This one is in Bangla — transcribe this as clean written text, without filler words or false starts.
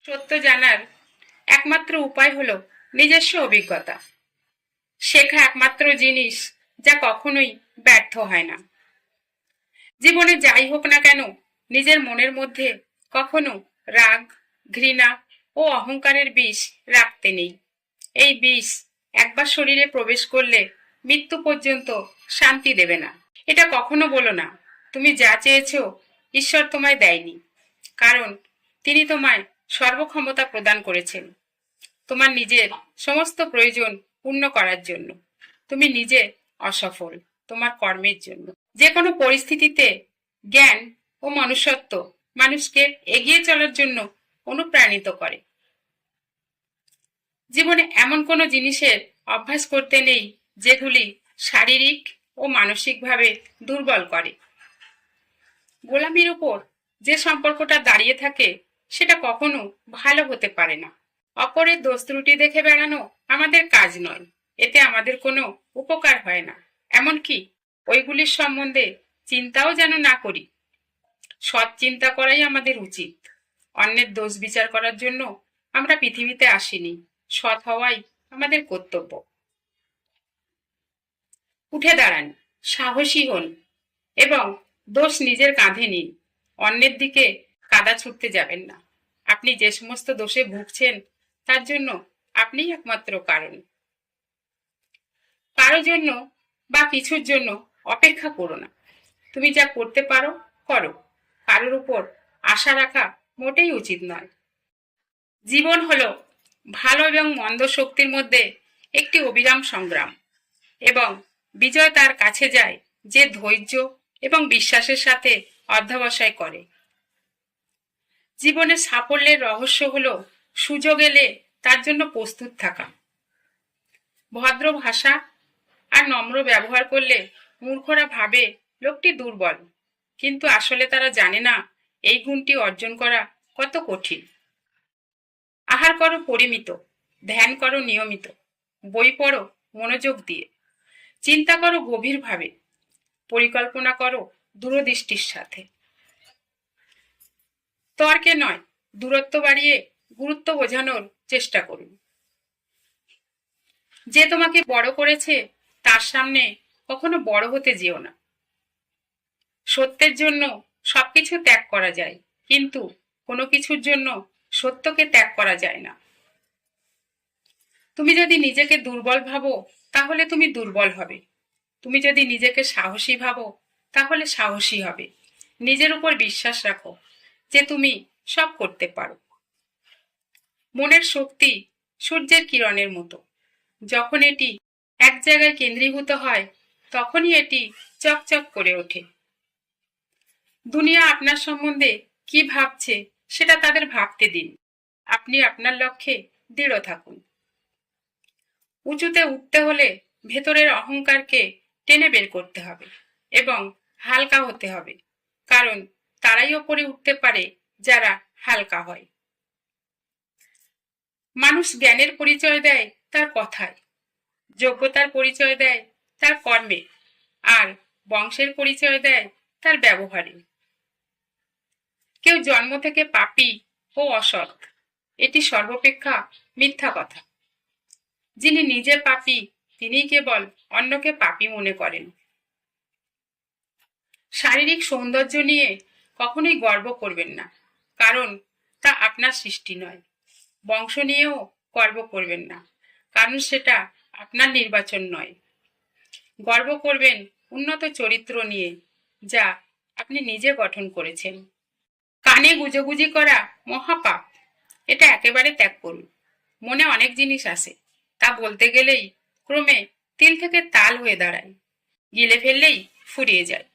সত্য জানার একমাত্র উপায় হলো নিজস্ব অভিজ্ঞতা। শেখা একমাত্র জিনিস যা কখনোই ব্যর্থ হয় না। জীবনে যাই হোক না কেন, নিজের মনের মধ্যে কখনো রাগ, ঘৃণা ও অহংকারের বিষ রাখতে নেই। এই বিষ একবার শরীরে প্রবেশ করলে মৃত্যু পর্যন্ত শান্তি দেবে না। এটা কখনো বলো না তুমি যা চেয়েছো ঈশ্বর তোমায় দেয়নি, কারণ তিনি তোমায় সর্বক্ষমতা প্রদান করেছেন তোমার নিজের সমস্ত প্রয়োজন পূর্ণ করার জন্য। তুমি নিজে অসফল তোমার কর্মের জন্য। যে কোনো পরিস্থিতিতে জ্ঞান ও মনুষ্যত্ব মানুষকে এগিয়ে চলার জন্য অনুপ্রাণিত করে। জীবনে এমন কোনো জিনিসের অভ্যাস করতে নেই যেগুলি শারীরিক ও মানসিকভাবে দুর্বল করে। গোলামির উপর যে সম্পর্কটা দাঁড়িয়ে থাকে সেটা কখনো ভালো হতে পারে না। অপরের দোষ ত্রুটি দেখে বেড়ানো আমাদের কাজ নয়, এতে আমাদের কোনো উপকার হয় না, এমনকি ওইগুলির সম্বন্ধে চিন্তাও যেন না করি। সৎ চিন্তা করাই আমাদের উচিত। অন্যের দোষ বিচার করার জন্য আমরা পৃথিবীতে আসিনি, সৎ হওয়াই আমাদের কর্তব্য। উঠে দাঁড়ান, সাহসী হন এবং দোষ নিজের কাঁধে নিন। অন্যের দিকে কাদা ছুটতে যাবেন না। আপনি যে সমস্ত দোষে ভুগছেন তার জন্য আপনিই একমাত্র কারণ। কারো জন্য বা কিছুর জন্য অপেক্ষা করো না। তুমি যা করতে পারো করো। কারোর উপর আশা রাখা মোটেই উচিত নয়। জীবন হলো ভালো এবং মন্দ শক্তির মধ্যে একটি অবিরাম সংগ্রাম, এবং বিজয় তার কাছে যায় যে ধৈর্য এবং বিশ্বাসের সাথে অধ্যবসায় করে। জীবনের সাফল্যের রহস্য হলো সুযোগ এলে তার জন্য প্রস্তুত থাকা। ভদ্র ভাষা আর নম্র ব্যবহার করলে মূর্খরা ভাবে লোকটি দুর্বল, কিন্তু আসলে তারা জানে না এই গুণটি অর্জন করা কত কঠিন। আহার করো পরিমিত, ধ্যান করো নিয়মিত, বই পড়ো মনোযোগ দিয়ে, চিন্তা করো গভীরভাবে, পরিকল্পনা করো দূরদৃষ্টির সাথে। তর্কে নয়, দূরত্ব বাড়িয়ে গুরুত্ব বোঝানোর চেষ্টা করুন। যে তোমাকে বড় করেছে তার সামনে কখনো বড় হতে যেও না। সত্যের জন্য সবকিছু ত্যাগ করা যায়, কিন্তু কোনো কিছুর জন্য সত্যকে ত্যাগ করা যায় না। তুমি যদি নিজেকে দুর্বল ভাবো তাহলে তুমি দুর্বল হবে। তুমি যদি নিজেকে সাহসী ভাবো তাহলে সাহসী হবে। নিজের উপর বিশ্বাস রাখো যে তুমি সব করতে পারো। মনের শক্তি সূর্যের কিরণের মতো। যখন এটি এক জায়গায় কেন্দ্রীভূত হয় তখনই এটি চকচক করে ওঠে। দুনিয়া আপনার সম্বন্ধে কি ভাবছে সেটা তাদের ভাবতে দিন। আপনি আপনার লক্ষ্যে দৃঢ় থাকুন। উঁচুতে উঠতে হলে ভেতরের অহংকারকে টেনে বের করতে হবে এবং হালকা হতে হবে, কারণ তারাই ওপরে উঠতে পারে যারা হালকা হয়। মানুষ জ্ঞানের পরিচয় দেয় তার কথায়, যোগ্যতার পরিচয় দেয় তার কর্মে, আর বংশের পরিচয় দেয় তার ব্যবহারে। কেউ জন্ম থেকে পাপী ও অসৎ, এটি সর্বাপেক্ষা মিথ্যা কথা। যিনি নিজে পাপী তিনি কেবল অন্যকে পাপী মনে করেন। শারীরিক সৌন্দর্য নিয়ে কখনোই গর্ব করবেন না, কারণ তা আপনার সৃষ্টি নয়। বংশ নিয়েও গর্ব করবেন না, কারণ সেটা আপনার নির্বাচন নয়। গর্ব করবেন উন্নত চরিত্র নিয়ে, যা আপনি নিজে গঠন করেছেন। কানে গুজোগুজি করা মহাপাপ, এটা একেবারে ত্যাগ করুন। মনে অনেক জিনিস আসে, তা বলতে গেলেই ক্রমে তিল থেকে তাল হয়ে দাঁড়ায়, গিলে ফেললেই ফুরিয়ে যায়।